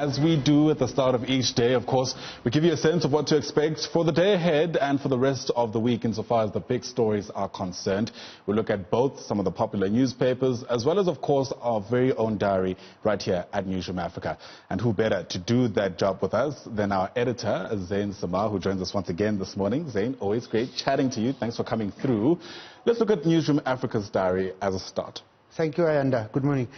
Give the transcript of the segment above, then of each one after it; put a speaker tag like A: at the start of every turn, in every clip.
A: As we do at the start of each day, of course, we give you a sense of what to expect for the day ahead and for the rest of the week insofar as the big stories are concerned. We look at both some of the popular newspapers as well as, of course, our very own diary right here at Newzroom Africa. And who better to do that job with us than our editor, Zain Semmar, who joins us once again this morning. Zain, always great chatting to you. Thanks for coming through. Let's look at Newzroom Africa's diary as a start.
B: Thank you, Ayanda. Good morning.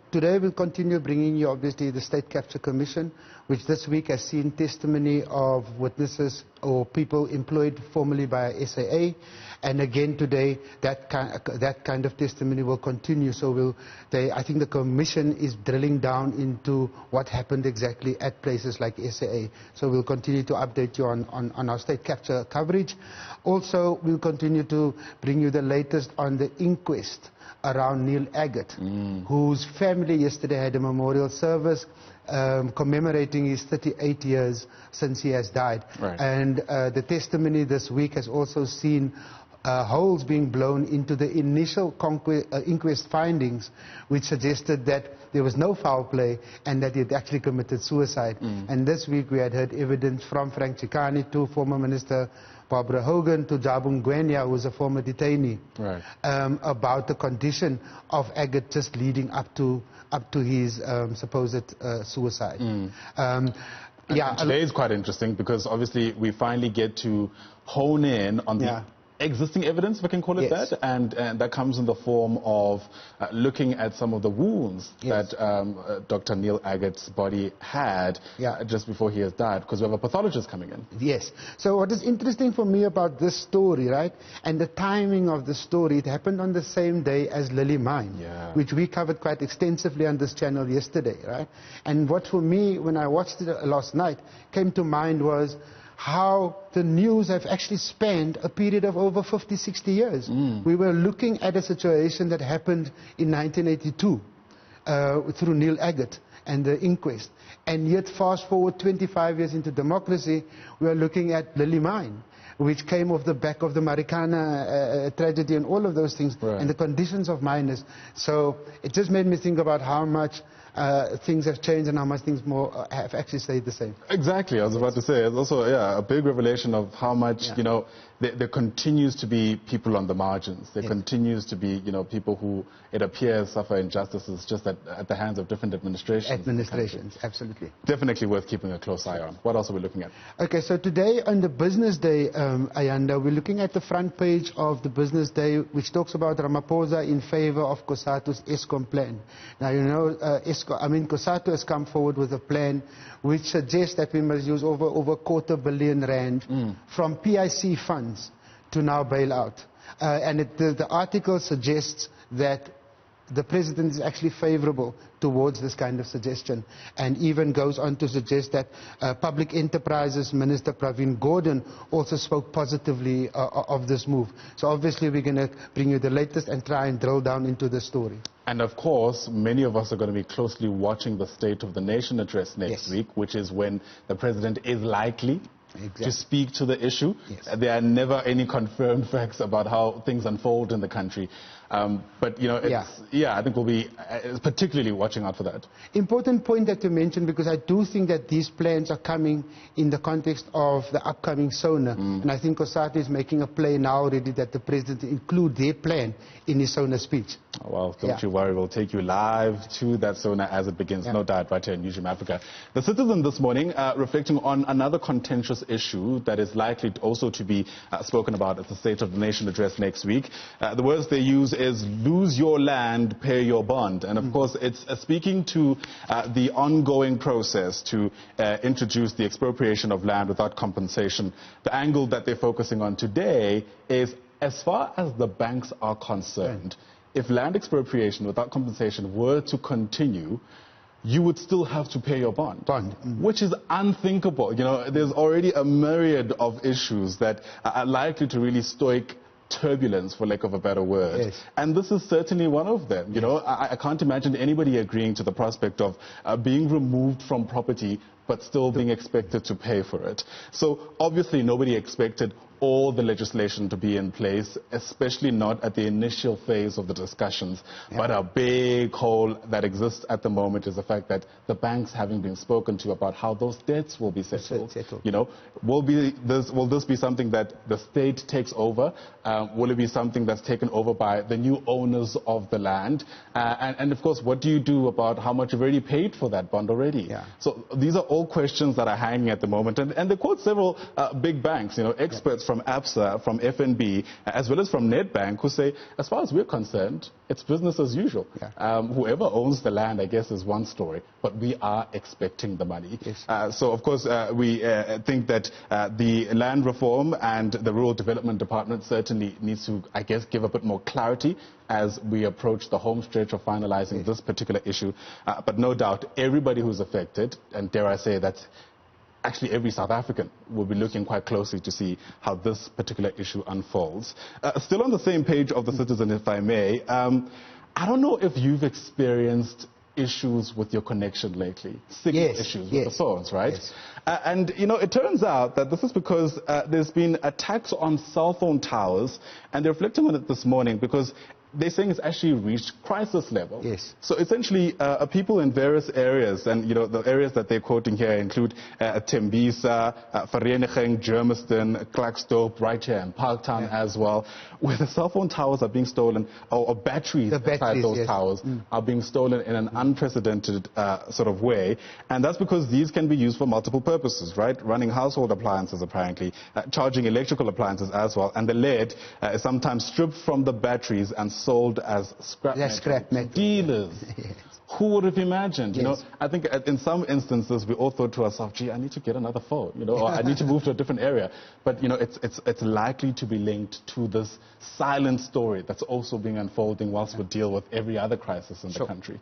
B: Today we'll continue bringing you obviously the State Capture Commission, which this week has seen testimony of witnesses or people employed formally by SAA. And again today that kind of testimony will continue. So I think the Commission is drilling down into what happened exactly at places like SAA. So we'll continue to update you on our State Capture coverage. Also, we'll continue to bring you the latest on the inquest around Neil Agate, whose family yesterday had a memorial service commemorating his 38 years since he has died.
A: Right.
B: And the testimony this week has also seen holes being blown into the initial inquest findings, which suggested that there was no foul play and that he had actually committed suicide. And this week we had heard evidence from Frank Chikane to former Minister Barbara Hogan to Jabu Ngwenya, who was a former detainee,
A: right,
B: about the condition of Agate just leading up to his supposed suicide.
A: Yeah, today is quite interesting because obviously we finally get to hone in on the existing evidence, if I can call it that, and that comes in the form of looking at some of the wounds that Dr. Neil Agate's body had just before he has died, because we have a pathologist coming in.
B: Yes. So what is interesting for me about this story, right, and the timing of the story, it happened on the same day as Lily Mine, which we covered quite extensively on this channel yesterday, right? And what for me, when I watched it last night, came to mind was how the news have actually spanned a period of over 50, 60 years. We were looking at a situation that happened in 1982 through Neil Agate and the inquest. And yet fast forward 25 years into democracy, we are looking at Lily Mine, which came off the back of the Marikana tragedy and all of those things, and the conditions of miners. So it just made me think about how much things have changed and how much things more have actually stayed the same.
A: Exactly, I was about to say, it's also a big revelation of how much, you know, there continues to be people on the margins. There continues to be, you know, people who, it appears, suffer injustices just at the hands of different administrations.
B: Administrations, absolutely.
A: Definitely worth keeping a close eye on. What else are we looking at?
B: Okay, so today on the Business Day, Ayanda, we're looking at the front page of the Business Day, which talks about Ramaphosa in favor of COSATU's Eskom plan. Now, you know, COSATU has come forward with a plan which suggests that we must use over R250 billion from PIC funds to now bail out. And the article suggests that the president is actually favorable towards this kind of suggestion, and even goes on to suggest that Public Enterprises Minister Pravin Gordhan also spoke positively of this move. So obviously we're going to bring you the latest and try and drill down into the story.
A: And of course, many of us are going to be closely watching the State of the Nation address next week, which is when the president is likely to speak to the issue. There are never any confirmed facts about how things unfold in the country. But, you know, I think we'll be particularly watching out for that.
B: Important point that you mentioned, because I do think that these plans are coming in the context of the upcoming SONA. And I think COSATU is making a play now already that the president include their plan in his SONA speech.
A: Oh, well, don't you worry. We'll take you live to that SONA as it begins. No doubt, right here in Newzroom Africa. The Citizen this morning reflecting on another contentious issue that is likely also to be spoken about at the State of the Nation address next week. The words they use is lose your land, pay your bond. And of course, it's speaking to the ongoing process to introduce the expropriation of land without compensation. The angle that they're focusing on today is, as far as the banks are concerned, if land expropriation without compensation were to continue, you would still have to pay your bond, which is unthinkable. You know, there's already a myriad of issues that are likely to really stoke turbulence, for lack of a better word. And this is certainly one of them. You know, I can't imagine anybody agreeing to the prospect of being removed from property but still being expected to pay for it. So obviously nobody expected all the legislation to be in place, especially not at the initial phase of the discussions. Yeah. But a big hole that exists at the moment is the fact that the banks haven't been spoken to about how those debts will be settled. You know, will this be something that the state takes over? Will it be something that's taken over by the new owners of the land? And of course, what do you do about how much you've already paid for that bond already? Yeah. So these are all questions that are hanging at the moment. And they quote several big banks, you know, experts from ABSA, from FNB, as well as from Nedbank, who say, as far as we're concerned, it's business as usual. Yeah. Whoever owns the land, I guess, is one story, but we are expecting the money. Yes. So, of course, we think that the land reform and the Rural Development Department certainly needs to, I guess, give a bit more clarity as we approach the home stretch of finalizing this particular issue. But no doubt, everybody who's affected, and dare I say that actually every South African will be looking quite closely to see how this particular issue unfolds. Still on the same page of the Citizen, if I may, I don't know if you've experienced issues with your connection lately, signal issues with the phones, right? Yes. And, you know, it turns out that this is because there's been attacks on cell phone towers, and they're reflecting on it this morning because they're saying it's actually reached crisis level. Yes. So essentially, people in various areas, and you know the areas that they're quoting here include Tembisa, Vereeniging, Germiston, Klerksdorp, right here in Parktown as well, where the cell phone towers are being stolen, or batteries inside those towers are being stolen in an unprecedented sort of way. And that's because these can be used for multiple purposes, right? Running household appliances, apparently, charging electrical appliances as well. And the lead is sometimes stripped from the batteries and sold as scrap metal to dealers. Yes. Who would have imagined? You know, I think in some instances we all thought to ourselves, gee, I need to get another phone, you know, or I need to move to a different area. But, you know, it's likely to be linked to this silent story that's also being unfolding whilst we deal with every other crisis in the country.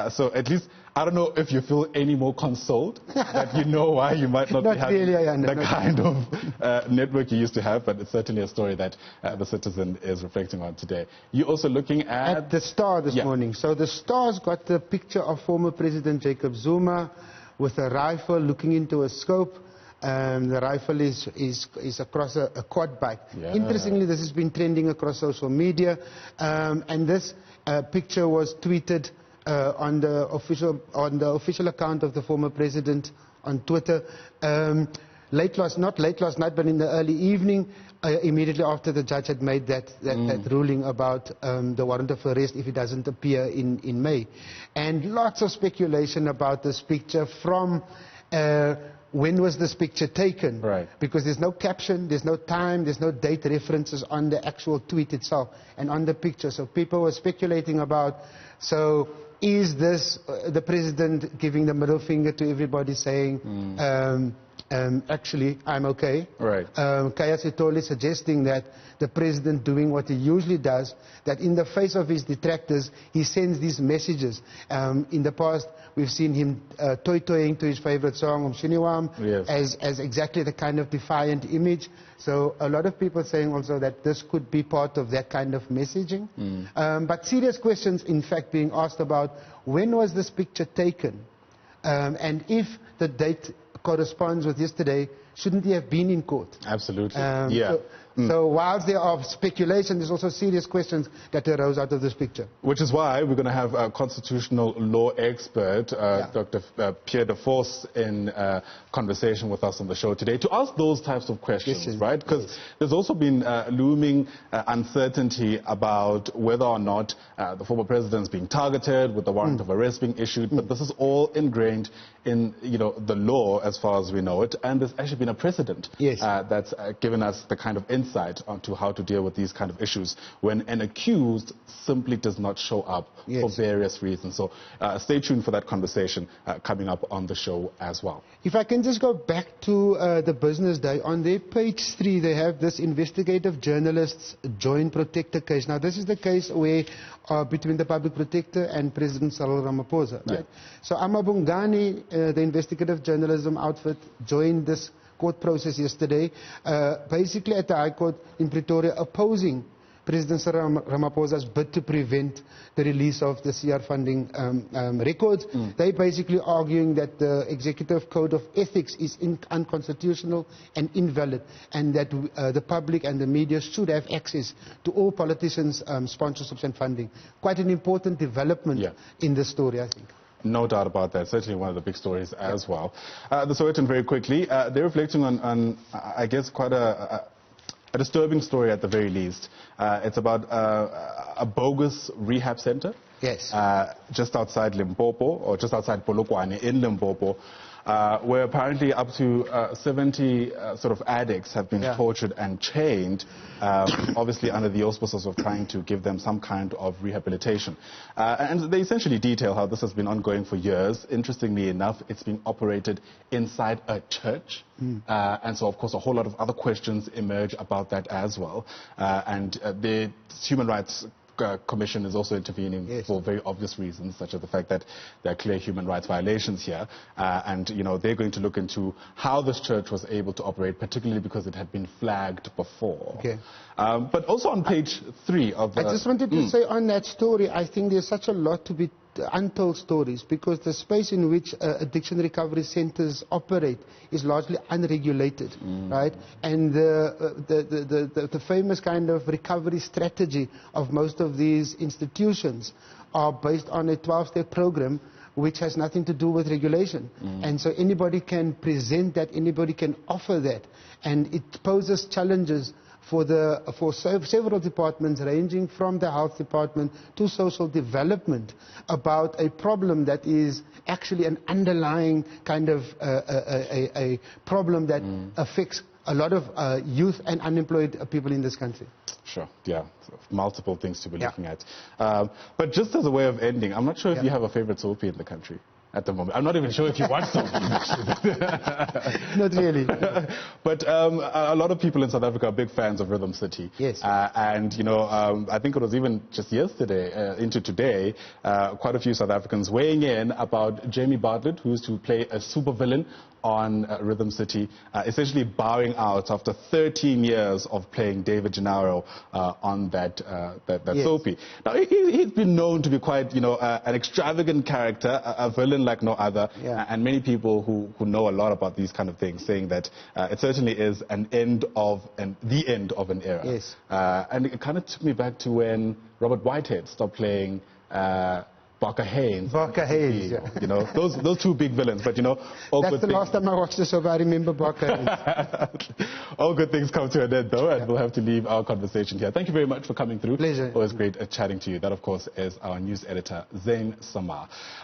A: So at least, I don't know if you feel any more consoled that you know why you might not be having the kind of network you used to have, but it's certainly a story that the Citizen is reflecting on today. You're also looking at
B: the Star this morning. So the Star's got the picture of former President Jacob Zuma with a rifle looking into a scope. The rifle is across a quad bike. Yeah. Interestingly, this has been trending across social media, and this picture was tweeted on the official account of the former president on Twitter. Not late last night, but in the early evening, immediately after the judge had made that ruling about the warrant of arrest if it doesn't appear in May. And lots of speculation about this picture from when was this picture taken? Right. Because there's no caption, there's no time, there's no date references on the actual tweet itself and on the picture. So people were speculating about, so is this the president giving the middle finger to everybody saying, actually, I'm okay. Right. Kaya Sitole suggesting that the president doing what he usually does, that in the face of his detractors, he sends these messages. In the past, we've seen him toy-toying to his favorite song, Shiniwam, as exactly the kind of defiant image. So a lot of people saying also that this could be part of that kind of messaging. But serious questions, in fact, being asked about when was this picture taken? And if the date corresponds with yesterday, shouldn't he have been in court?
A: Absolutely.
B: So whilst there are speculation, there's also serious questions that arose out of this picture.
A: Which is why we're going to have a constitutional law expert, Dr. Pierre de Vos, in conversation with us on the show today to ask those types of questions, right? Because there's also been looming uncertainty about whether or not the former president is being targeted with the warrant of arrest being issued. But this is all ingrained in, you know, the law as far as we know it. And there's actually been a precedent that's given us the kind of insight onto how to deal with these kind of issues when an accused simply does not show up for various reasons. So stay tuned for that conversation coming up on the show as well.
B: If I can just go back to the Business Day, on their page 3 they have this investigative journalists joint protector case. Now this is the case where between the public protector and President Cyril Ramaphosa. Right? So Amabungani, the investigative journalism outfit, joined this court process yesterday, basically at the High Court in Pretoria, opposing President Cyril Ramaphosa's bid to prevent the release of the CR funding records. They're basically arguing that the Executive Code of Ethics is unconstitutional and invalid, and that the public and the media should have access to all politicians' sponsorships and funding. Quite an important development in this story, I think.
A: No doubt about that. Certainly one of the big stories as well. The Sowetan, very quickly, they're reflecting on I guess, quite a disturbing story at the very least. It's about a bogus rehab center.
B: Yes.
A: Just outside Limpopo, or just outside Polokwane in Limpopo, where apparently up to 70 sort of addicts have been tortured and chained, obviously under the auspices of trying to give them some kind of rehabilitation. And they essentially detail how this has been ongoing for years. Interestingly enough, it's being operated inside a church. And so, of course, a whole lot of other questions emerge about that as well. And the Human Rights Commission is also intervening for very obvious reasons, such as the fact that there are clear human rights violations here. And, you know, they're going to look into how this church was able to operate, particularly because it had been flagged before. But also on page 3 of the...
B: I just wanted to say on that story, I think there's such a lot to be untold stories, because the space in which addiction recovery centers operate is largely unregulated, right? And the famous kind of recovery strategy of most of these institutions are based on a 12-step program which has nothing to do with regulation. And so anybody can present that, anybody can offer that, and it poses challenges for several departments, ranging from the health department to social development, about a problem that is actually an underlying kind of a problem that affects a lot of youth and unemployed people in this country.
A: Sure, yeah, so multiple things to be looking at. But just as a way of ending, I'm not sure if you have a favorite soapy in the country at the moment. I'm not even sure if you watch soapy.
B: Not really.
A: But a lot of people in South Africa are big fans of Rhythm City.
B: Yes.
A: And, you know, I think it was even just yesterday into today, quite a few South Africans weighing in about Jamie Bartlett, who used to play a supervillain on Rhythm City, essentially bowing out after 13 years of playing David Gennaro on that soapy. Now, he's been known to be quite, you know, an extravagant character, a villain like no other, and many people who know a lot about these kind of things saying that it certainly is the end of an era.
B: Yes.
A: And it kind of took me back to when Robert Whitehead stopped playing Barker Haynes.
B: Barker Haynes,
A: you know, those two big villains, but you know,
B: that's the last time I watched the show, I remember Barker Haynes.
A: All good things come to an end, though, and we'll have to leave our conversation here. Thank you very much for coming through.
B: Pleasure.
A: Always great chatting to you. That, of course, is our news editor, Zain Semmar.